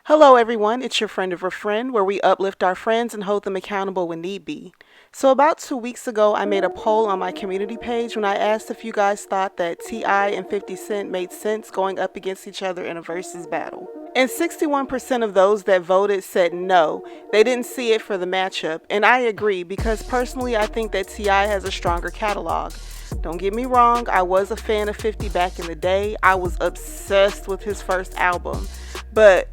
Hello, everyone. It's your friend of a friend, where we uplift our friends and hold them accountable when need be. So, about 2 weeks ago, I made a poll on my community page when I asked if you guys thought that T.I. and 50 Cent made sense going up against each other in a versus battle. And 61% of those that voted said no, they didn't see it for the matchup. And I agree, because personally, I think that T.I. has a stronger catalog. Don't get me wrong, I was a fan of 50 back in the day. I was obsessed with his first album. But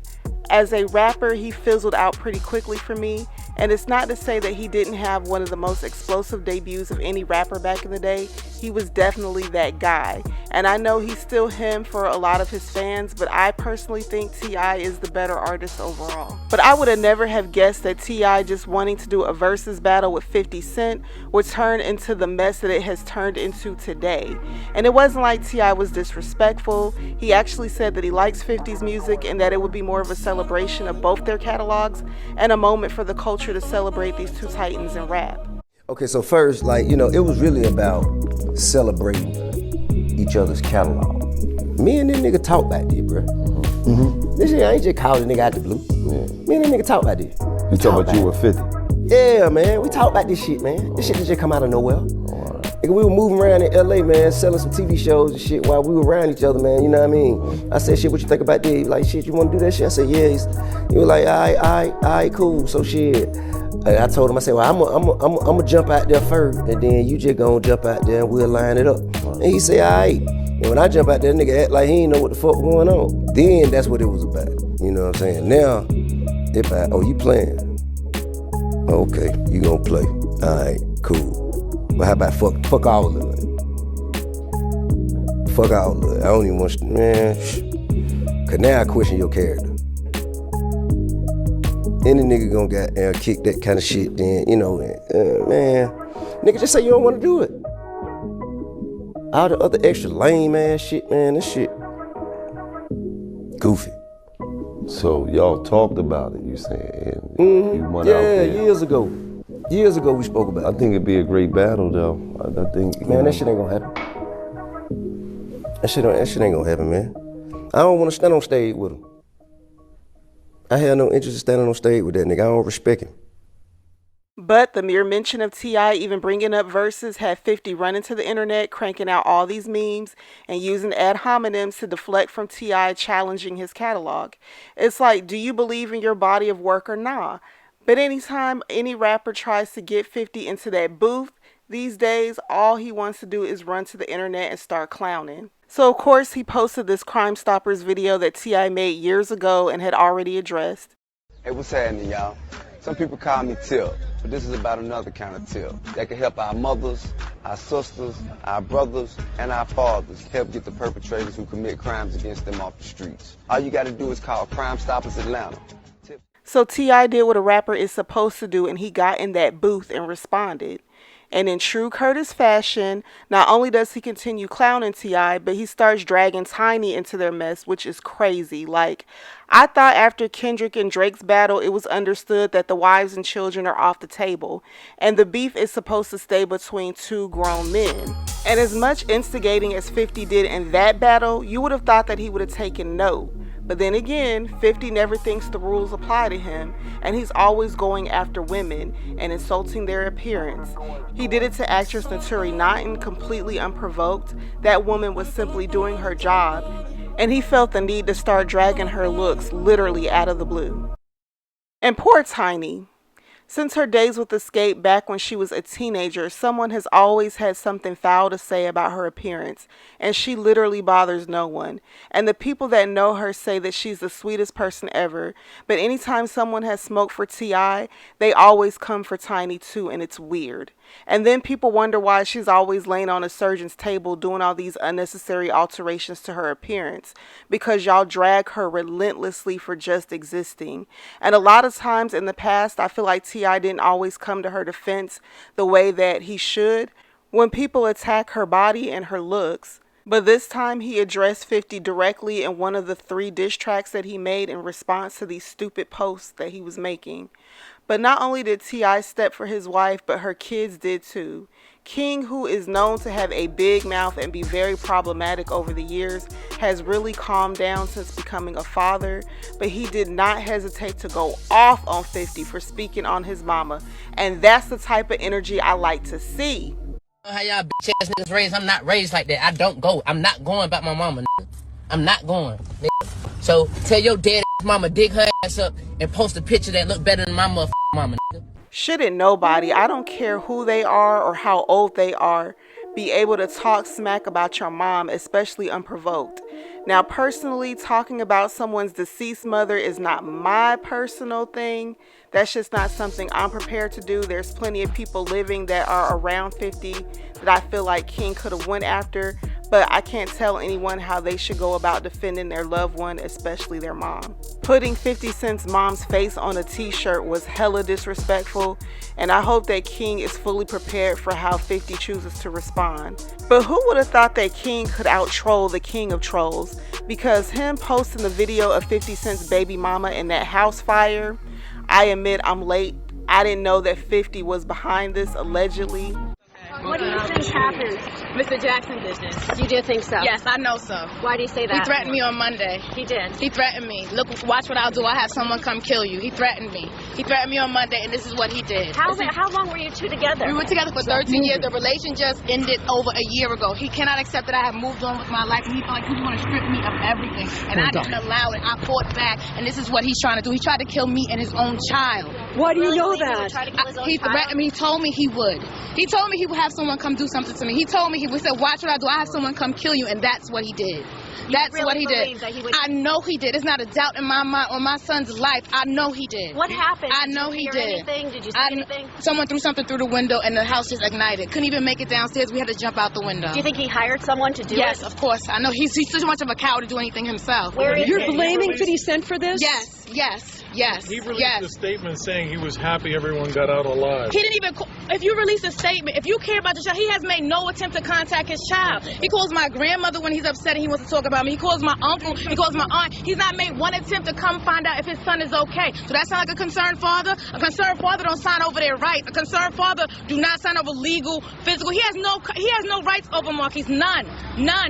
as a rapper, he fizzled out pretty quickly for me, and it's not to say that he didn't have one of the most explosive debuts of any rapper back in the day. He was definitely that guy, and I know he's still him for a lot of his fans, but I personally think T.I. is the better artist overall. But I would have never have guessed that T.I. just wanting to do a versus battle with 50 Cent would turn into the mess that it has turned into today. And it wasn't like T.I. was disrespectful. He actually said that he likes 50's music and that it would be more of a celebration of both their catalogs and a moment for the culture to celebrate these two titans in rap. Okay, so first, it was really about celebrating each other's catalog. Me and this nigga talk about this, bro. This shit, I ain't just calling nigga out the blue. Me and this nigga talk about this. You talking about you were 50? Yeah, man, we talk about this shit, man. This shit just come out of nowhere. Nigga, we were moving around in LA, man, selling some TV shows and shit while we were around each other, man, you know what I mean? I said, shit, what you think about this? He was like, shit, you wanna do that shit? I said, yeah. He was like, all right, cool. So shit, I told him, I said, well, I'm gonna jump out there first, and then you just gonna jump out there and we'll line it up. And he said, all right. And when I jump out there, nigga act like he ain't know what the fuck going on. Then that's what it was about, you know what I'm saying? Now, it about, oh, you playing? Okay, you gonna play. All right, cool. But how about fuck all of it? Fuck all of it. I don't even want, man. Cause now I question your character. Any nigga gonna goddamn kick that kind of shit, then, you know, man. Nigga, just say you don't wanna do it. All the other extra lame ass shit, man, this shit goofy. So y'all talked about it, you saying? And you went out there. Years ago. Years ago we spoke about it. I think it'd be a great battle, though. I think. Man, that shit ain't gonna happen. That shit ain't gonna happen, man. I don't wanna stand on stage with him. I have no interest in standing on stage with that nigga. I don't respect him. But the mere mention of T.I. even bringing up verses had 50 running to the internet, cranking out all these memes and using ad hominems to deflect from T.I. challenging his catalog. It's like, do you believe in your body of work or nah? But anytime any rapper tries to get 50 into that booth, these days, all he wants to do is run to the internet and start clowning. So of course he posted this Crime Stoppers video that T.I. made years ago and had already addressed. Hey, what's happening, y'all? Some people call me Tip, but this is about another kind of tip that can help our mothers, our sisters, our brothers, and our fathers help get the perpetrators who commit crimes against them off the streets. All you gotta do is call Crime Stoppers Atlanta. So T.I. did what a rapper is supposed to do, and he got in that booth and responded. And in true Curtis fashion, not only does he continue clowning T.I., but he starts dragging Tiny into their mess, which is crazy. Like, I thought after Kendrick and Drake's battle, it was understood that the wives and children are off the table, and the beef is supposed to stay between two grown men. And as much instigating as 50 did in that battle, you would have thought that he would have taken note. But then again, 50 never thinks the rules apply to him, and he's always going after women and insulting their appearance. He did it to actress Naturi Naughton completely unprovoked. That woman was simply doing her job, and he felt the need to start dragging her looks literally out of the blue. And poor Tiny. Since her days with Escape back when she was a teenager, someone has always had something foul to say about her appearance, and she literally bothers no one. And the people that know her say that she's the sweetest person ever, but anytime someone has smoked for T.I., they always come for Tiny too, and it's weird. And then people wonder why she's always laying on a surgeon's table doing all these unnecessary alterations to her appearance, because y'all drag her relentlessly for just existing. And a lot of times in the past, I feel like T.I. didn't always come to her defense the way that he should when people attack her body and her looks. But this time he addressed 50 directly in one of the 3 diss tracks that he made in response to these stupid posts that he was making. But not only did T.I. step for his wife, but her kids did too. King, who is known to have a big mouth and be very problematic over the years, has really calmed down since becoming a father, but he did not hesitate to go off on 50 for speaking on his mama, and that's the type of energy I like to see. How y'all bitch ass niggas raised? I'm not raised like that. I don't go. I'm not going about my mama, nigga. I'm not going, nigga. So tell your dead ass mama dig her ass up and post a picture that look better than my motherfucking mama, nigga. Shouldn't nobody, I don't care who they are or how old they are, be able to talk smack about your mom, especially unprovoked? Now, personally, talking about someone's deceased mother is not my personal thing. That's just not something I'm prepared to do. There's plenty of people living that are around 50 that I feel like King could have went after, but I can't tell anyone how they should go about defending their loved one, especially their mom. Putting 50 Cent's mom's face on a t-shirt was hella disrespectful, and I hope that King is fully prepared for how 50 chooses to respond. But who would have thought that King could out-troll the king of trolls? Because him posting the video of 50 Cent's baby mama in that house fire, I admit I'm late. I didn't know that 50 was behind this, allegedly. What do you think happened? Mr. Jackson did this. You do think so? Yes, I know so. Why do you say that? He threatened me on Monday. He did. He threatened me. Look, watch what I'll do. I'll have someone come kill you. He threatened me. He threatened me on Monday, and this is what he did. How long were you two together? We were together for 13 years. The relation just ended over a year ago. He cannot accept that I have moved on with my life, and he felt like he was going to strip me of everything. And I didn't allow it. I fought back, and this is what he's trying to do. He tried to kill me and his own child. Why do you know He threatened me. He told me he would. He told me he would have someone come do something to me. He told me, he said, watch what I do. I have someone come kill you, and that's what he did. That's really what he did. I know he did. There's not a doubt in my mind on my son's life. I know he did. What happened? I know he did. Did you see anything? Someone threw something through the window, and the house just ignited. Couldn't even make it downstairs. We had to jump out the window. Do you think he hired someone to do it? Yes, of course. I know he's too much of a coward to do anything himself. You're blaming 50 Cent for this? Yes. He released a statement saying he was happy everyone got out alive. He didn't even, if you release a statement, if you care about your child, he has made no attempt to contact his child. He calls my grandmother when he's upset and he wants to talk about me. He calls my uncle, he calls my aunt. He's not made one attempt to come find out if his son is okay. So that sound like a concerned father? A concerned father don't sign over their rights. A concerned father do not sign over legal, physical. He has no rights over Marquise. None.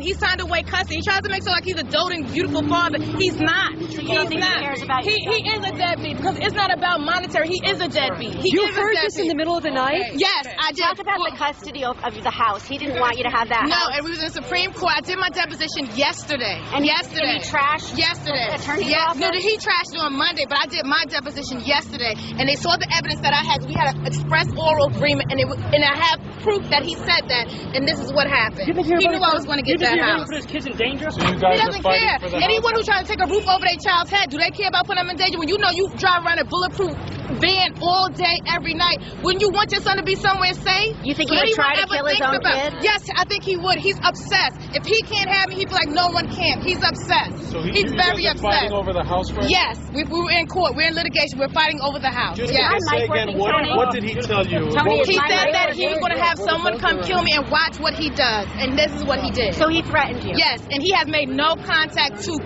He signed away custody. He tries to make sure like he's a doting, beautiful father. He's not. So you don't think he cares about you? He is a deadbeat because it's not about monetary. He is a deadbeat. You heard this in the middle of the night? Yes, I did. Talk about the custody of the house. He didn't want you to have that No, house. and we was in the Supreme Court. I did my deposition yesterday. And yesterday. Did he trash Yesterday. the attorney's office? No, he trashed it on Monday, but I did my deposition yesterday, and they saw the evidence that I had. We had an express oral agreement, and I have proof that he said that, and this is what happened. He knew I was going to get that house. Put his kids in danger? So He doesn't care. Anyone who's trying to take a roof over their child's head, do they care about putting them in danger? When you know you drive around a bulletproof van all day, every night, wouldn't you want your son to be somewhere safe? You think he would try to kill his own kid? Yes, I think he would. He's obsessed. If he can't have me, he'd be like, no one can. He's obsessed. So he's very guys are fighting obsessed. over the house right Yes, we were in court. We're in litigation. We're fighting over the house. Just Yes. say again, what did he tell you? Tony, He said that he was going to have someone come kill me and watch what he does, and this is what he did. So he threatened you? Yes, and he has made no contact to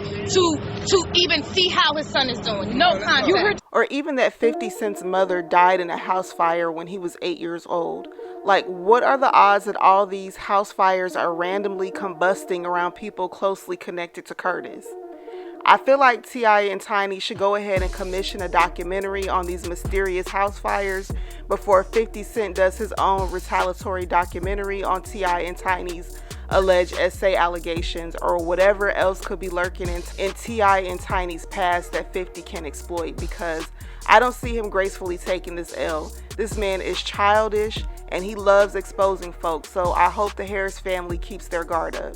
even see how his son is doing. No contact. Or even that 50 Cent's mother died in a house fire when he was 8 years old. Like, what are the odds that all these house fires are randomly combusting around people closely connected to Curtis? I feel like T.I. and Tiny should go ahead and commission a documentary on these mysterious house fires before 50 Cent does his own retaliatory documentary on T.I. and Tiny's alleged essay allegations or whatever else could be lurking in T.I. and Tiny's past that 50 can exploit, because I don't see him gracefully taking this L. This man is childish and he loves exposing folks, so I hope the Harris family keeps their guard up.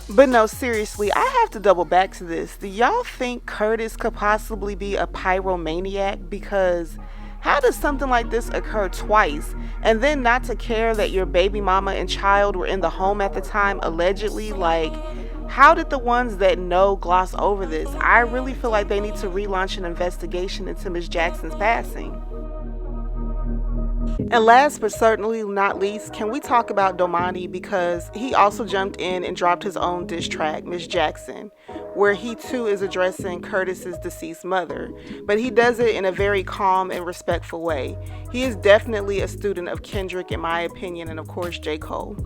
But no, seriously, I have to double back to this. Do y'all think Curtis could possibly be a pyromaniac? Because how does something like this occur twice? And then not to care that your baby mama and child were in the home at the time, allegedly? Like, how did the ones that know gloss over this? I really feel like they need to relaunch an investigation into Miss Jackson's passing. And last but certainly not least, can we talk about Domani, because he also jumped in and dropped his own diss track, Miss Jackson. where he too is addressing Curtis's deceased mother, but he does it in a very calm and respectful way. He is definitely a student of Kendrick in my opinion, and of course J. Cole.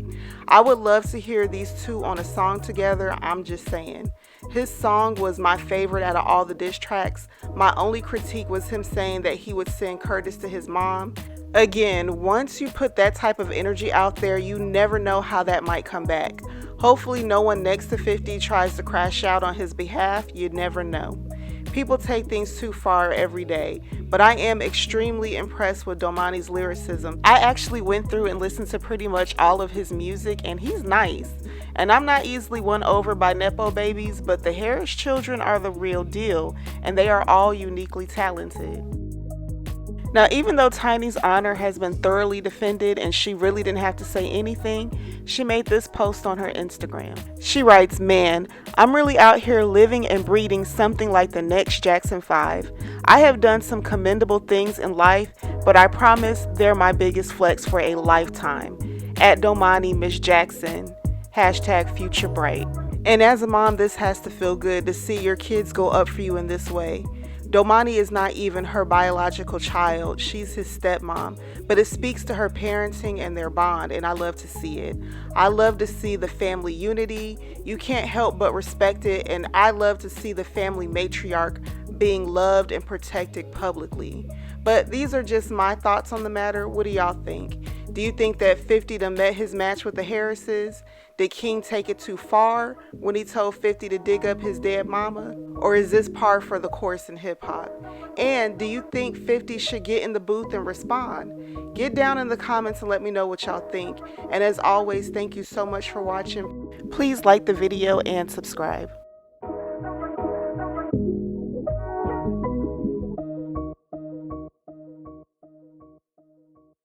I would love to hear these two on a song together, I'm just saying. His song was my favorite out of all the diss tracks. My only critique was him saying that he would send Curtis to his mom. Again, once you put that type of energy out there, you never know how that might come back. Hopefully no one next to 50 tries to crash out on his behalf. You never know. People take things too far every day, but I am extremely impressed with Domani's lyricism. I actually went through and listened to pretty much all of his music, and he's nice. And I'm not easily won over by Nepo babies, but the Harris children are the real deal, and they are all uniquely talented. Now, even though Tiny's honor has been thoroughly defended and she really didn't have to say anything, she made this post on her Instagram. She writes, "Man, I'm really out here living and breeding something like the next Jackson 5. I have done some commendable things in life, but I promise they're my biggest flex for a lifetime. At Domani, Miss Jackson. #futurebright." And as a mom, this has to feel good to see your kids go up for you in this way. Domani is not even her biological child, she's his stepmom, but it speaks to her parenting and their bond, and I love to see it. I love to see the family unity, you can't help but respect it, and I love to see the family matriarch being loved and protected publicly. But these are just my thoughts on the matter. What do y'all think? Do you think that 50 done met his match with the Harrises? Did King take it too far when he told 50 to dig up his dead mama? Or is this par for the course in hip hop? And do you think 50 should get in the booth and respond? Get down in the comments and let me know what y'all think. And as always, thank you so much for watching. Please like the video and subscribe.